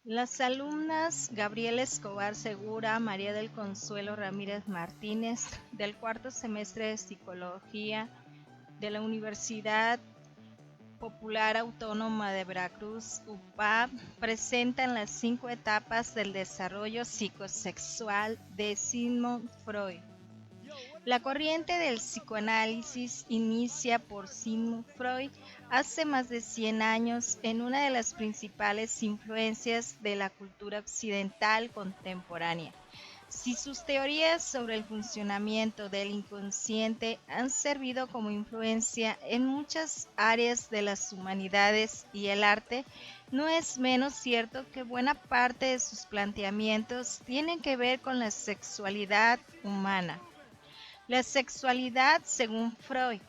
Las alumnas Gabriela Escobar Segura, María del Consuelo Ramírez Martínez, del cuarto semestre de Psicología de la Universidad Popular Autónoma de Veracruz, UPAV, presentan las 5 etapas del desarrollo psicosexual de Sigmund Freud. La corriente del psicoanálisis inicia por Sigmund Freud hace más de 100 años en una de las principales influencias de la cultura occidental contemporánea. Si sus teorías sobre el funcionamiento del inconsciente han servido como influencia en muchas áreas de las humanidades y el arte, no es menos cierto que buena parte de sus planteamientos tienen que ver con la sexualidad humana. La sexualidad según Freud.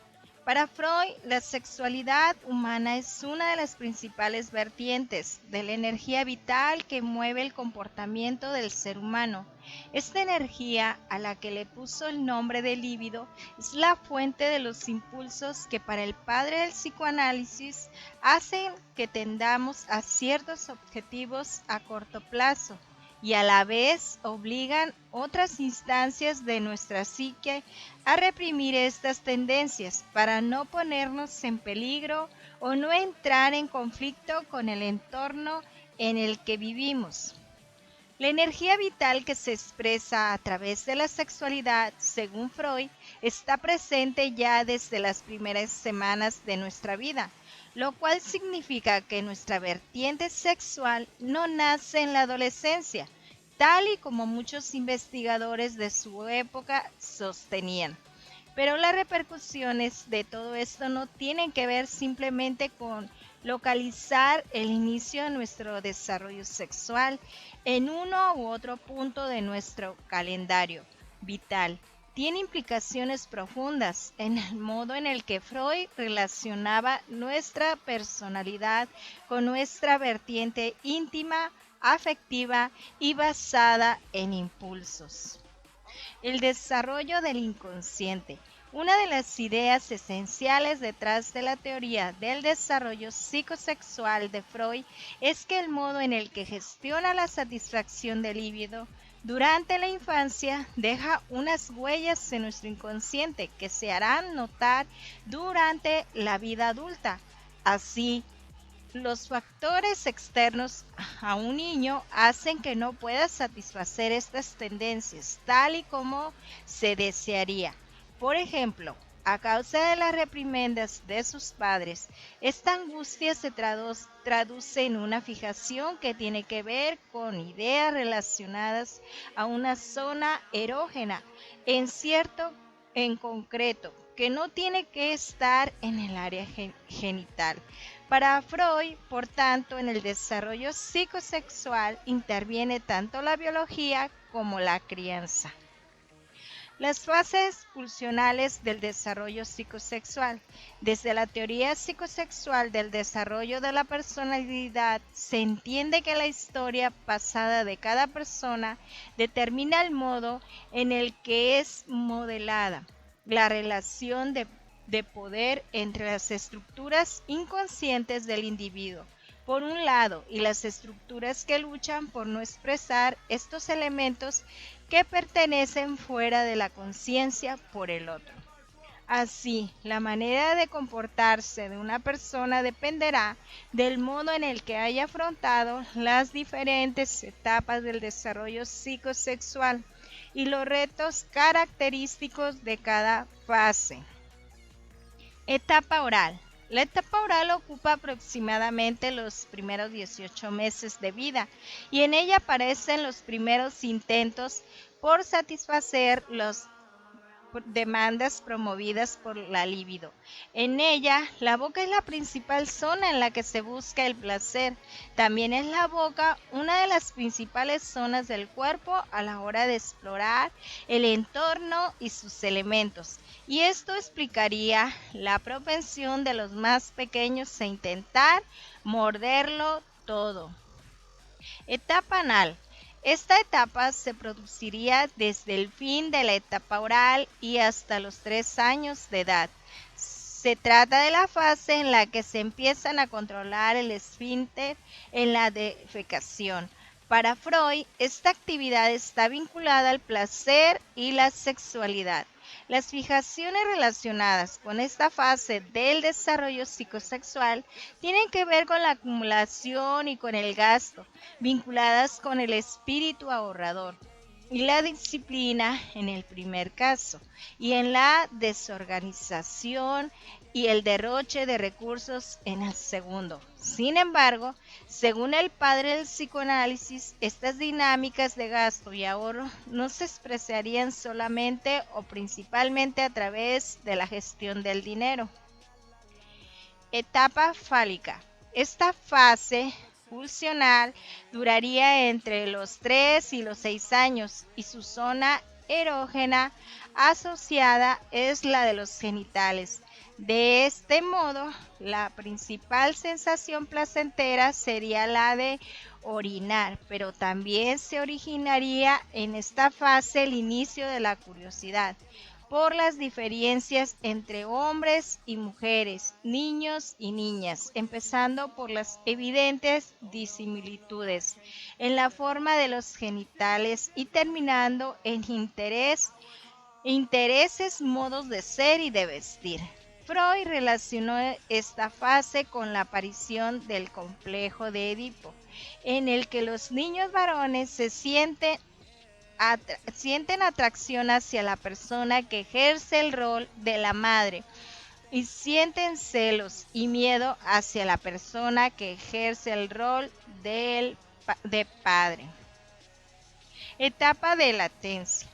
Para Freud, la sexualidad humana es una de las principales vertientes de la energía vital que mueve el comportamiento del ser humano. Esta energía, a la que le puso el nombre de líbido, es la fuente de los impulsos que para el padre del psicoanálisis hacen que tendamos a ciertos objetivos a corto plazo y a la vez obligan otras instancias de nuestra psique a reprimir estas tendencias para no ponernos en peligro o no entrar en conflicto con el entorno en el que vivimos. La energía vital que se expresa a través de la sexualidad, según Freud, está presente ya desde las primeras semanas de nuestra vida, lo cual significa que nuestra vertiente sexual no nace en la adolescencia, tal y como muchos investigadores de su época sostenían. Pero las repercusiones de todo esto no tienen que ver simplemente con localizar el inicio de nuestro desarrollo sexual en uno u otro punto de nuestro calendario vital. Tiene implicaciones profundas en el modo en el que Freud relacionaba nuestra personalidad con nuestra vertiente íntima, afectiva y basada en impulsos. El desarrollo del inconsciente. Una de las ideas esenciales detrás de la teoría del desarrollo psicosexual de Freud es que el modo en el que gestiona la satisfacción del líbido durante la infancia deja unas huellas en nuestro inconsciente que se harán notar durante la vida adulta. Así, los factores externos a un niño hacen que no pueda satisfacer estas tendencias tal y como se desearía. Por ejemplo, a causa de las reprimendas de sus padres, esta angustia se traduce en una fijación que tiene que ver con ideas relacionadas a una zona erógena en concreto, que no tiene que estar en el área genital. Para Freud, por tanto, en el desarrollo psicosexual interviene tanto la biología como la crianza. Las fases pulsionales del desarrollo psicosexual. Desde la teoría psicosexual del desarrollo de la personalidad, se entiende que la historia pasada de cada persona determina el modo en el que es modelada la relación de poder entre las estructuras inconscientes del individuo, por un lado, y las estructuras que luchan por no expresar estos elementos que pertenecen fuera de la conciencia, por el otro. Así, la manera de comportarse de una persona dependerá del modo en el que haya afrontado las diferentes etapas del desarrollo psicosexual y los retos característicos de cada fase. Etapa oral. La etapa oral ocupa aproximadamente los primeros 18 meses de vida y en ella aparecen los primeros intentos por satisfacer las demandas promovidas por la libido. En ella, la boca es la principal zona en la que se busca el placer. También es la boca una de las principales zonas del cuerpo a la hora de explorar el entorno y sus elementos. Y esto explicaría la propensión de los más pequeños a intentar morderlo todo. Etapa anal. Esta etapa se produciría desde el fin de la etapa oral y hasta los 3 años de edad. Se trata de la fase en la que se empiezan a controlar el esfínter en la defecación. Para Freud, esta actividad está vinculada al placer y la sexualidad. Las fijaciones relacionadas con esta fase del desarrollo psicosexual tienen que ver con la acumulación y con el gasto, vinculadas con el espíritu ahorrador y la disciplina en el primer caso, y en la desorganización y el derroche de recursos en el segundo. Sin embargo, según el padre del psicoanálisis, estas dinámicas de gasto y ahorro no se expresarían solamente o principalmente a través de la gestión del dinero. Etapa fálica. Esta fase pulsional duraría entre los 3 y los 6 años y su zona erógena asociada es la de los genitales. De este modo, la principal sensación placentera sería la de orinar, pero también se originaría en esta fase el inicio de la curiosidad por las diferencias entre hombres y mujeres, niños y niñas, empezando por las evidentes disimilitudes en la forma de los genitales y terminando en intereses, modos de ser y de vestir. Freud relacionó esta fase con la aparición del complejo de Edipo, en el que los niños varones se sienten atracción hacia la persona que ejerce el rol de la madre y sienten celos y miedo hacia la persona que ejerce el rol de padre. Etapa de latencia.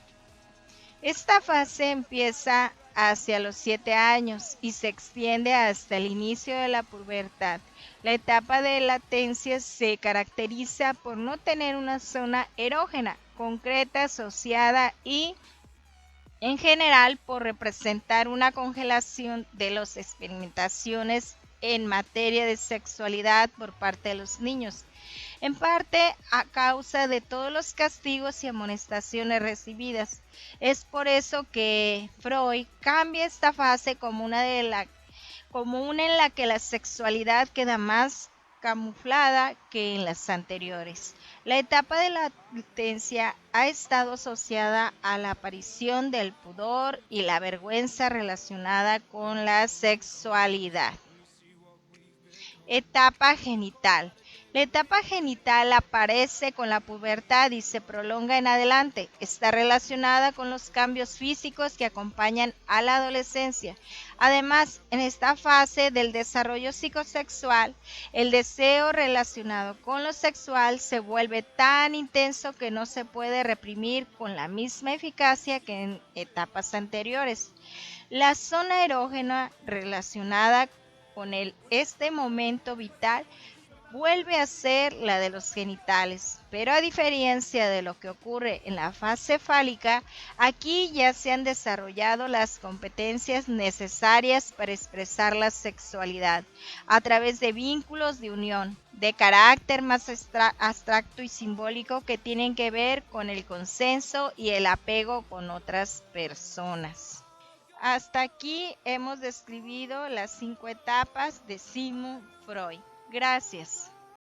Esta fase empieza hacia los 7 años y se extiende hasta el inicio de la pubertad. La etapa de latencia se caracteriza por no tener una zona erógena concreta asociada y, en general, por representar una congelación de las experimentaciones en materia de sexualidad por parte de los niños, en parte a causa de todos los castigos y amonestaciones recibidas. Es por eso que Freud cambia esta fase como una en la que la sexualidad queda más camuflada que en las anteriores. La etapa de la latencia ha estado asociada a la aparición del pudor y la vergüenza relacionada con la sexualidad. Etapa genital. La etapa genital aparece con la pubertad y se prolonga en adelante. Está relacionada con los cambios físicos que acompañan a la adolescencia. Además, en esta fase del desarrollo psicosexual, el deseo relacionado con lo sexual se vuelve tan intenso que no se puede reprimir con la misma eficacia que en etapas anteriores. La zona erógena relacionada con este momento vital vuelve a ser la de los genitales, pero a diferencia de lo que ocurre en la fase fálica, aquí ya se han desarrollado las competencias necesarias para expresar la sexualidad a través de vínculos de unión, de carácter más abstracto y simbólico que tienen que ver con el consenso y el apego con otras personas. Hasta aquí hemos describido las 5 etapas de Sigmund Freud. Gracias.